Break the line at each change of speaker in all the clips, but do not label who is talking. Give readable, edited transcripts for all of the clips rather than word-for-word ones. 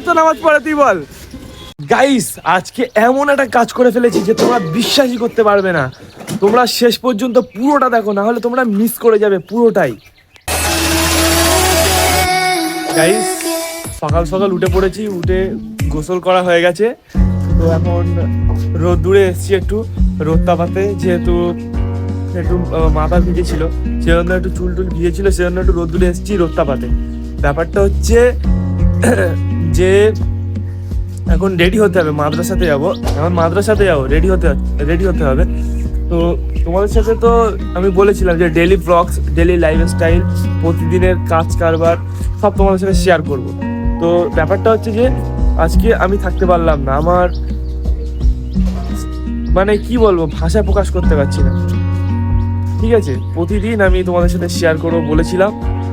তো নামাজ পড়ে তুই বল। গাইস আজকে এমন একটা কাজ করে ফেলেছি যে তোমরা বিশ্বাসই করতে পারবে না। তোমরা শেষ পর্যন্ত পুরোটা দেখো, না হলে তোমরা মিস করে যাবে পুরোটাই। গাইস সকাল সকাল উঠে পড়েছি, উঠে গোসল করা হয়ে গেছে। তো এখন রোদ্দুরে এসছি, একটু রোদ তাপাতে, যেহেতু একটু মাথা ভিজেছিল সেজন্য, একটু চুল টুল ভিজেছিল সেজন্য একটু রোদ্দুরে এসছি রোদ তাপাতে। ব্যাপারটা হচ্ছে যে এখন রেডি হতে হবে, মাদ্রাসাতে যাবো, এখন মাদ্রাসাতে যাবো, রেডি হতে হবে। তো তোমাদের সাথে তো আমি বলেছিলাম যে ডেলি ব্লগস, ডেলি লাইফস্টাইল, প্রতিদিনের কাজ কারবার সব তোমাদের সাথে শেয়ার করব। তো ব্যাপারটা হচ্ছে যে আজকে আমি থাকতে পারলাম না, আমার মানে কি বলবো, ভাষায় প্রকাশ করতে পারছি না। ঠিক আছে, প্রতিদিন আমি তোমাদের সাথে শেয়ার করবো বলেছিলাম,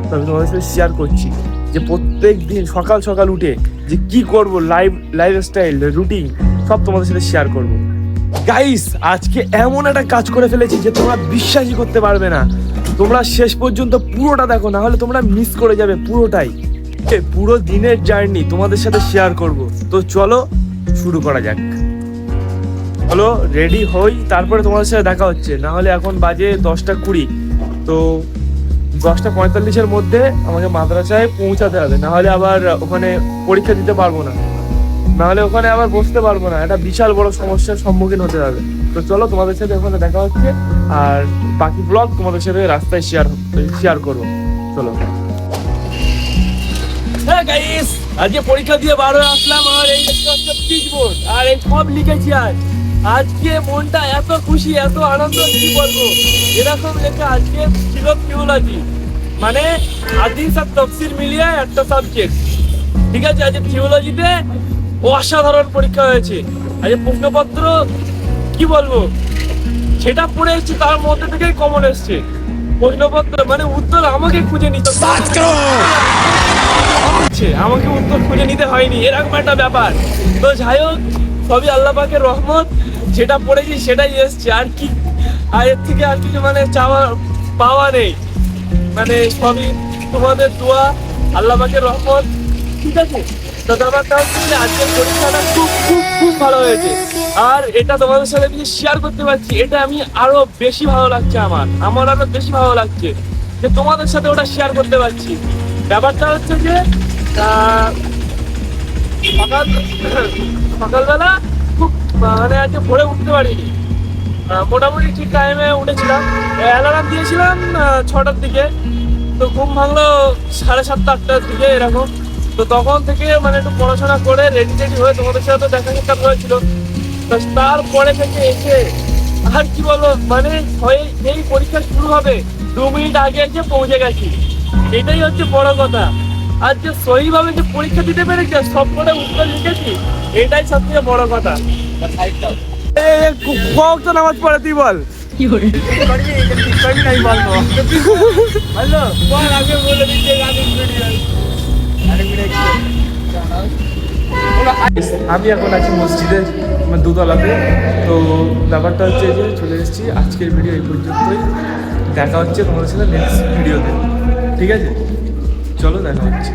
তো আমি তোমাদের সাথে শেয়ার করছি যে প্রত্যেক দিন সকাল সকাল উঠে যে কি করব, লাইফস্টাইল রুটিন সব তোমাদের সাথে শেয়ার করব। গাইস আজকে এমন একটা কাজ করে ফেলেছি যে তোমরা বিশ্বাসই করতে পারবে না। তোমরা শেষ পর্যন্ত পুরোটা দেখো, না হলে তোমরা মিস করে যাবে পুরোটাই। পুরো দিনের জার্নি তোমাদের সাথে শেয়ার করব। তো চলো শুরু করা যাক। চলো রেডি হই, তারপরে তোমাদের সাথে দেখা হচ্ছে। না হলে এখন বাজে 10:20, তো 10:45-এর মধ্যে আমাকে মাদ্রাসায় পৌঁছাতে হবে, না হলে আবার ওখানে পরীক্ষা দিতে পারবো না, না হলে ওখানে আবার বসতে পারবো না, একটা বিশাল বড় সমস্যার সম্মুখীন হতে হবে। তো চলো তোমাদের সাথে ওখানে দেখা হচ্ছে, আর বাকি ব্লগ তোমাদের সাথে রাস্তায় শেয়ার করবো। চলো। হ্যাঁ গাইস, আজকে পরীক্ষা দিয়ে বার হয়ে আসলাম, আর এই হচ্ছে পিচবোর্ড, আর এই সব লিখেছি। আজকে মনটা এত খুশি, এত আনন্দ, কি বলবো। এরকম লেখা আজকে ছিল থিওলজি, মানে হাদিস আর তাফসীর মিলিয়ে একটা সাবজেক্ট। ঠিক আছে, আজকে থিওলজিতে অসাধারণ পরীক্ষা হয়েছে। আজকে প্রশ্নপত্র কি বলবো, সেটা পড়ে এসেছি, তার মধ্যে থেকেই কমন এসছে প্রশ্নপত্র, মানে উত্তর আমাকে খুঁজে নিতে, আমাকে উত্তর খুঁজে নিতে হয়নি, এরকম একটা ব্যাপার। তো যাই হোক, সবই আল্লাহ পাকের রহমত, যেটা পড়েছি সেটাই এসছে, আর কি, আর এর থেকে আর কিছু মানে পাওয়া নেই, মানে সবই তোমাদের দোয়া, আল্লাহ পাকের রহমত। ঠিক আছে, তো ব্যাপারটা হচ্ছে যে আজকের পরীক্ষাটা খুব খুব খুব ভালো হয়েছে, আর এটা তোমাদের সাথে আমি শেয়ার করতে পারছি, এটা আমি আরো বেশি ভালো লাগছে, আমার আরো বেশি ভালো লাগছে যে তোমাদের সাথে ওটা শেয়ার করতে পারছি। ব্যাপারটা হচ্ছে যে সকালবেলা খুব মানে আজকে ভোরে উঠতে পারিনি, মোটামুটি ঠিক টাইমে উঠেছিলাম, অ্যালার্ম দিয়েছিলাম 6টার দিকে, তো ঘুম ভাঙলো 7:30-8টার দিকে এরকম। তো তখন থেকে মানে একটু পড়াশোনা করে রেডি হয়ে তোমাদের সাথে তো দেখা সাক্ষাৎ হয়েছিল, তারপরে থেকে এসে আর কি বলো, মানে এই পরীক্ষা শুরু হবে 2 মিনিট আগে এসে পৌঁছে গেছি, এটাই হচ্ছে বড় কথা। আর যে সহিভাবে যে পরীক্ষা দিতে পেরেছি, সব করে উত্তর লিখেছি, এটাই সব থেকে বড় কথা। তো নামাজ পড়ে তুই বল। আমি এখন আছি মসজিদের দোতলাতে। তো ব্যাপারটা হচ্ছে যে চলে এসেছি, আজকের ভিডিও এই পর্যন্তই, দেখা হচ্ছে তোমাদের সাথে নেক্সট ভিডিওতে। ঠিক আছে, চলো দেখা হচ্ছে।